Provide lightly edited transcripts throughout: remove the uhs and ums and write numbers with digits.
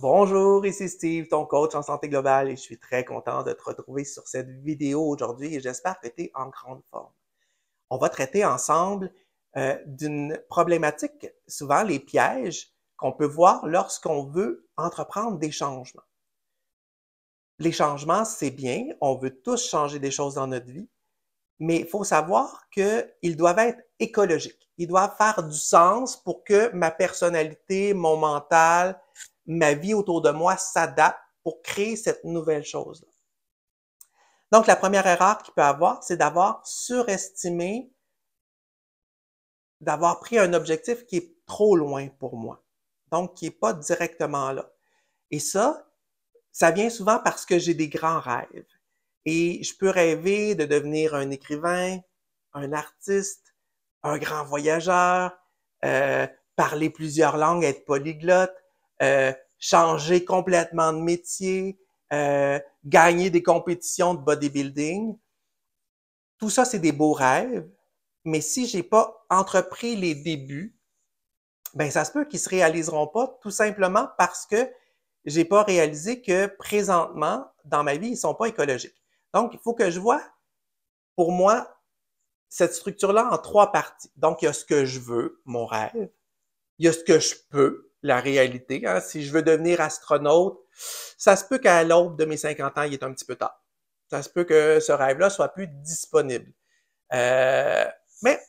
Bonjour, ici Steve, ton coach en santé globale, et je suis très content de te retrouver sur cette vidéo aujourd'hui et j'espère que tu es en grande forme. On va traiter ensemble d'une problématique, souvent les pièges qu'on peut voir lorsqu'on veut entreprendre des changements. Les changements, c'est bien, on veut tous changer des choses dans notre vie, mais il faut savoir qu'ils doivent être écologiques. Ils doivent faire du sens pour que ma personnalité, mon mental, ma vie autour de moi s'adapte pour créer cette nouvelle chose-là. Donc, la première erreur qu'il peut avoir, c'est d'avoir surestimé, d'avoir pris un objectif qui est trop loin pour moi, donc qui n'est pas directement là. Et ça vient souvent parce que j'ai des grands rêves. Et je peux rêver de devenir un écrivain, un artiste, un grand voyageur, parler plusieurs langues, être polyglotte, changer complètement de métier, gagner des compétitions de bodybuilding. Tout ça, c'est des beaux rêves, mais si j'ai pas entrepris les débuts, ben ça se peut qu'ils se réaliseront pas tout simplement parce que j'ai pas réalisé que présentement, dans ma vie, ils sont pas écologiques. Donc, il faut que je vois, pour moi, cette structure-là en trois parties. Donc, il y a ce que je veux, mon rêve. Il y a ce que je peux, la réalité. Hein. Si je veux devenir astronaute, ça se peut qu'à l'aube de mes 50 ans, il est un petit peu tard. Ça se peut que ce rêve-là soit plus disponible. Mais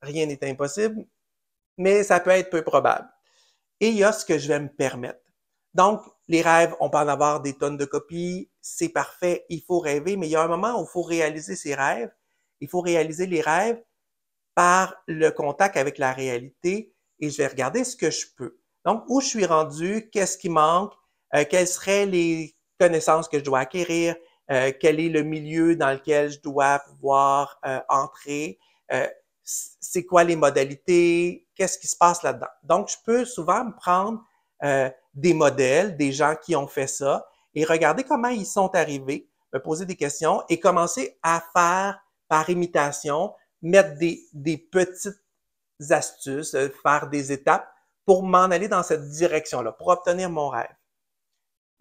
rien n'est impossible, mais ça peut être peu probable. Et il y a ce que je vais me permettre. Donc, les rêves, on peut en avoir des tonnes de copies, c'est parfait, il faut rêver, mais il y a un moment où il faut réaliser ses rêves. Il faut réaliser les rêves par le contact avec la réalité et je vais regarder ce que je peux. Donc, où je suis rendu, qu'est-ce qui manque, quelles seraient les connaissances que je dois acquérir, quel est le milieu dans lequel je dois pouvoir entrer, c'est quoi les modalités, qu'est-ce qui se passe là-dedans. Donc, je peux souvent me prendre des modèles, des gens qui ont fait ça, et regarder comment ils sont arrivés, me poser des questions et commencer à faire par imitation, mettre des petites astuces, faire des étapes pour m'en aller dans cette direction-là, pour obtenir mon rêve.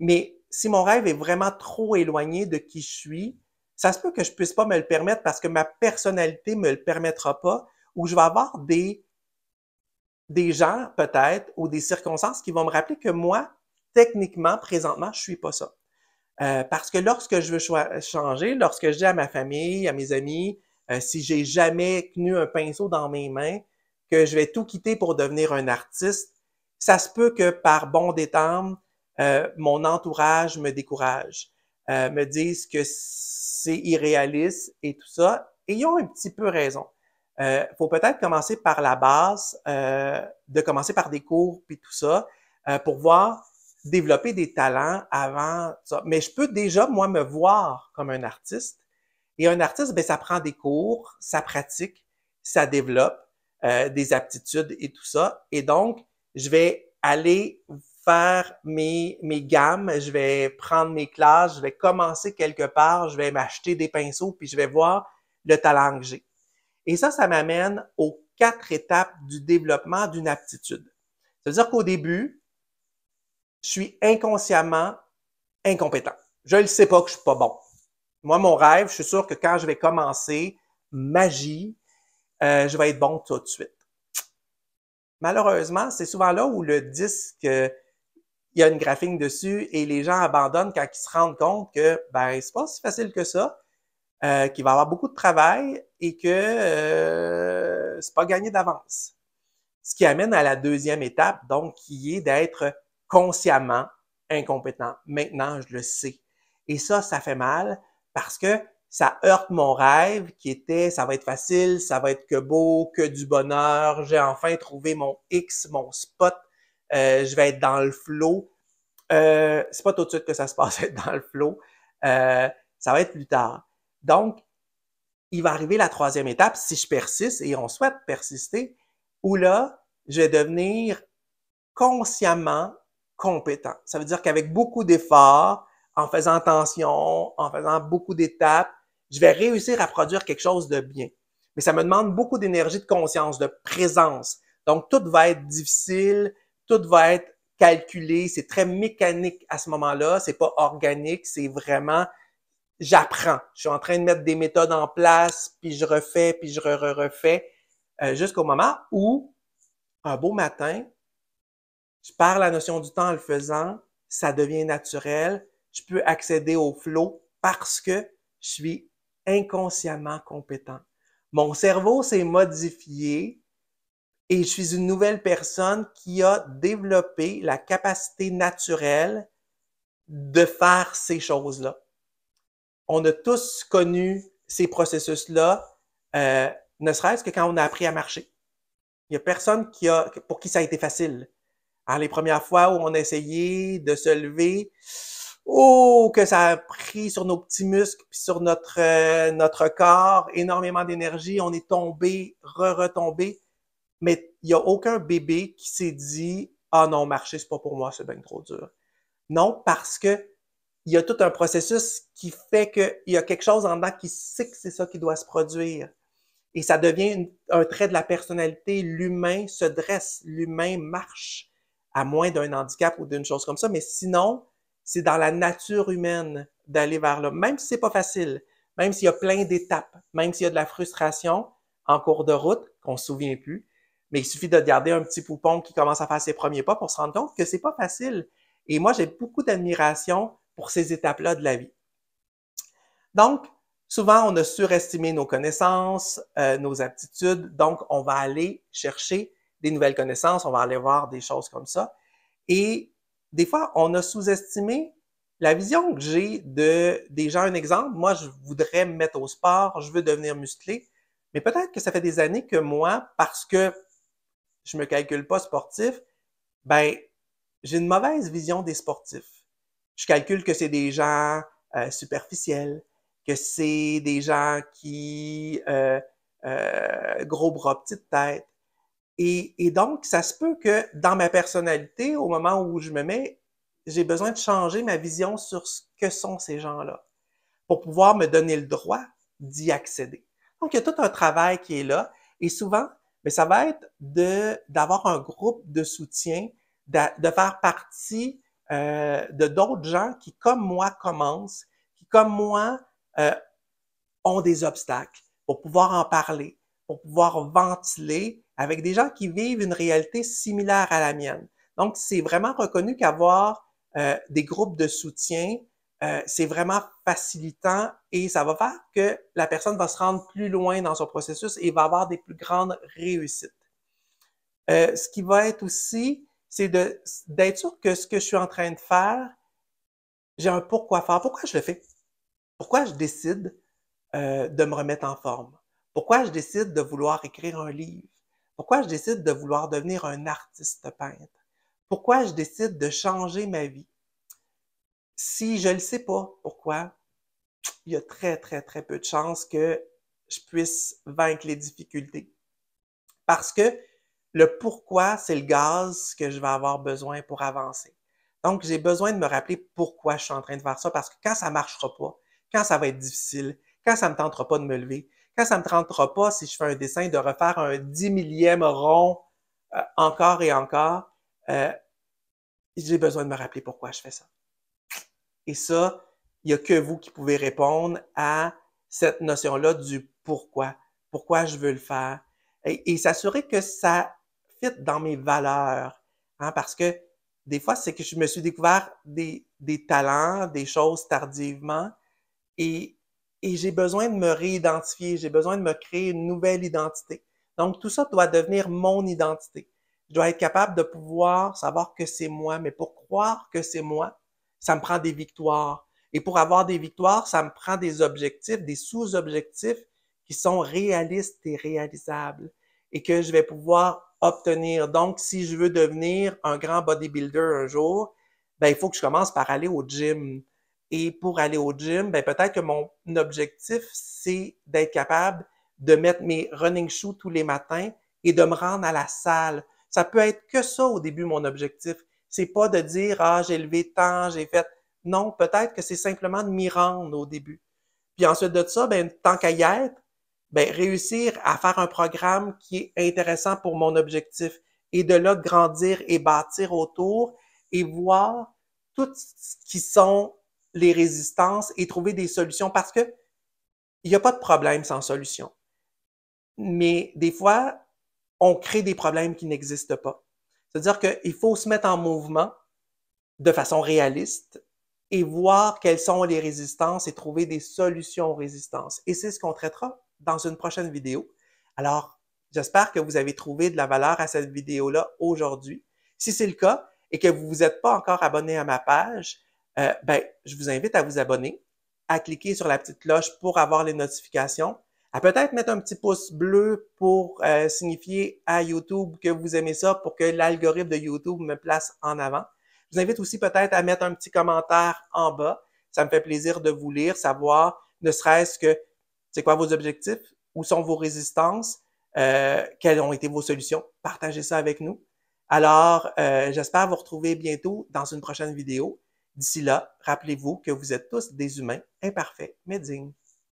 Mais si mon rêve est vraiment trop éloigné de qui je suis, ça se peut que je puisse pas me le permettre parce que ma personnalité me le permettra pas, ou je vais avoir des gens peut-être ou des circonstances qui vont me rappeler que moi, techniquement, présentement, je suis pas ça. Parce que lorsque je veux changer, lorsque je dis à ma famille, à mes amis, si j'ai jamais tenu un pinceau dans mes mains, que je vais tout quitter pour devenir un artiste, ça se peut que par bon déterme, mon entourage me décourage, me dise que c'est irréaliste et tout ça. Et ils ont un petit peu raison. Faut peut-être commencer par la base, de commencer par des cours puis tout ça, pour voir développer des talents avant ça. Mais je peux déjà, moi, me voir comme un artiste. Et un artiste, ben, ça prend des cours, ça pratique, ça développe des aptitudes et tout ça. Et donc, je vais aller faire mes gammes, je vais prendre mes classes, je vais commencer quelque part, je vais m'acheter des pinceaux, puis je vais voir le talent que j'ai. Et ça m'amène aux 4 étapes du développement d'une aptitude. Ça veut dire qu'au début, je suis inconsciemment incompétent. Je ne sais pas que je suis pas bon. Moi, mon rêve, je suis sûr que quand je vais commencer magie, je vais être bon tout de suite. Malheureusement, c'est souvent là où le disque, il y a une graphine dessus et les gens abandonnent quand ils se rendent compte que ben c'est pas si facile que ça, qu'il va y avoir beaucoup de travail et que c'est pas gagné d'avance. Ce qui amène à la deuxième étape, donc, qui est d'être consciemment incompétent. Maintenant, je le sais. Et ça fait mal parce que ça heurte mon rêve qui était, ça va être facile, ça va être que beau, que du bonheur, j'ai enfin trouvé mon X, mon spot, je vais être dans le flow. C'est pas tout de suite que ça se passe être dans le flow, ça va être plus tard. Donc, il va arriver la troisième étape, si je persiste, et on souhaite persister, où là, je vais devenir consciemment compétent. Ça veut dire qu'avec beaucoup d'efforts, en faisant attention, en faisant beaucoup d'étapes, je vais réussir à produire quelque chose de bien. Mais ça me demande beaucoup d'énergie, de conscience, de présence. Donc, tout va être difficile, tout va être calculé, c'est très mécanique à ce moment-là, c'est pas organique, c'est vraiment j'apprends. Je suis en train de mettre des méthodes en place, puis je refais, puis je refais, jusqu'au moment où, un beau matin, je perds la notion du temps en le faisant, ça devient naturel, je peux accéder au flow parce que je suis inconsciemment compétent. Mon cerveau s'est modifié et je suis une nouvelle personne qui a développé la capacité naturelle de faire ces choses-là. On a tous connu ces processus-là, ne serait-ce que quand on a appris à marcher. Il y a personne pour qui ça a été facile. Alors, les premières fois où on a essayé de se lever, oh, que ça a pris sur nos petits muscles puis sur notre corps énormément d'énergie. On est tombé, retombé. Mais il y a aucun bébé qui s'est dit « Ah non, marcher, c'est pas pour moi, c'est bien trop dur. » Non, parce que il y a tout un processus qui fait qu'il y a quelque chose en dedans qui sait que c'est ça qui doit se produire. Et ça devient un trait de la personnalité. L'humain se dresse, l'humain marche, à moins d'un handicap ou d'une chose comme ça. Mais sinon, c'est dans la nature humaine d'aller vers là. Même si c'est pas facile, même s'il y a plein d'étapes, même s'il y a de la frustration en cours de route, qu'on se souvient plus, mais il suffit de garder un petit poupon qui commence à faire ses premiers pas pour se rendre compte que c'est pas facile. Et moi, j'ai beaucoup d'admiration pour ces étapes-là de la vie. Donc, souvent, on a surestimé nos connaissances, nos aptitudes, donc on va aller chercher des nouvelles connaissances, on va aller voir des choses comme ça. Et des fois, on a sous-estimé la vision que j'ai des gens. Un exemple, moi, je voudrais me mettre au sport, je veux devenir musclé, mais peut-être que ça fait des années que moi, parce que je me calcule pas sportif, ben, j'ai une mauvaise vision des sportifs. Je calcule que c'est des gens superficiels, que c'est des gens qui gros bras, petite tête. Et donc, ça se peut que dans ma personnalité, au moment où je me mets, j'ai besoin de changer ma vision sur ce que sont ces gens-là pour pouvoir me donner le droit d'y accéder. Donc, il y a tout un travail qui est là. Et souvent, mais ça va être d'avoir un groupe de soutien, de faire partie de d'autres gens qui, comme moi, commencent, qui, comme moi, euh, ont des obstacles pour pouvoir en parler, pour pouvoir ventiler avec des gens qui vivent une réalité similaire à la mienne. Donc, c'est vraiment reconnu qu'avoir des groupes de soutien, c'est vraiment facilitant et ça va faire que la personne va se rendre plus loin dans son processus et va avoir des plus grandes réussites. Ce qui va être aussi, c'est d'être sûr que ce que je suis en train de faire, j'ai un pourquoi faire. Pourquoi je le fais? Pourquoi je décide de me remettre en forme? Pourquoi je décide de vouloir écrire un livre? Pourquoi je décide de vouloir devenir un artiste peintre? Pourquoi je décide de changer ma vie? Si je ne le sais pas pourquoi, il y a très, très, très peu de chances que je puisse vaincre les difficultés. Parce que le pourquoi, c'est le gaz que je vais avoir besoin pour avancer. Donc, j'ai besoin de me rappeler pourquoi je suis en train de faire ça, parce que quand ça marchera pas, quand ça va être difficile, quand ça me tentera pas de me lever, quand ça me tentera pas, si je fais un dessin, de refaire un 10 millième rond encore et encore, j'ai besoin de me rappeler pourquoi je fais ça. Et ça, il n'y a que vous qui pouvez répondre à cette notion-là du pourquoi. Pourquoi je veux le faire. Et s'assurer que ça fit dans mes valeurs. Hein, parce que des fois, c'est que je me suis découvert des talents, des choses tardivement. Et j'ai besoin de me réidentifier. J'ai besoin de me créer une nouvelle identité. Donc, tout ça doit devenir mon identité. Je dois être capable de pouvoir savoir que c'est moi. Mais pour croire que c'est moi, ça me prend des victoires. Et pour avoir des victoires, ça me prend des objectifs, des sous-objectifs qui sont réalistes et réalisables et que je vais pouvoir obtenir. Donc, si je veux devenir un grand bodybuilder un jour, ben, il faut que je commence par aller au gym. Et pour aller au gym, ben, peut-être que mon objectif, c'est d'être capable de mettre mes running shoes tous les matins et de me rendre à la salle. Ça peut être que ça au début, mon objectif. C'est pas de dire, ah, j'ai levé tant, j'ai fait. Non, peut-être que c'est simplement de m'y rendre au début. Puis ensuite de ça, ben, tant qu'à y être, ben, réussir à faire un programme qui est intéressant pour mon objectif et de là grandir et bâtir autour et voir tout ce qui sont les résistances et trouver des solutions parce que il n'y a pas de problème sans solution. Mais des fois, on crée des problèmes qui n'existent pas. C'est-à-dire qu'il faut se mettre en mouvement de façon réaliste et voir quelles sont les résistances et trouver des solutions aux résistances. Et c'est ce qu'on traitera dans une prochaine vidéo. Alors, j'espère que vous avez trouvé de la valeur à cette vidéo-là aujourd'hui. Si c'est le cas et que vous ne vous êtes pas encore abonné à ma page, je vous invite à vous abonner, à cliquer sur la petite cloche pour avoir les notifications, à peut-être mettre un petit pouce bleu pour signifier à YouTube que vous aimez ça pour que l'algorithme de YouTube me place en avant. Je vous invite aussi peut-être à mettre un petit commentaire en bas. Ça me fait plaisir de vous lire, savoir ne serait-ce que c'est quoi vos objectifs, où sont vos résistances, quelles ont été vos solutions. Partagez ça avec nous. Alors, j'espère vous retrouver bientôt dans une prochaine vidéo. D'ici là, rappelez-vous que vous êtes tous des humains imparfaits mais dignes.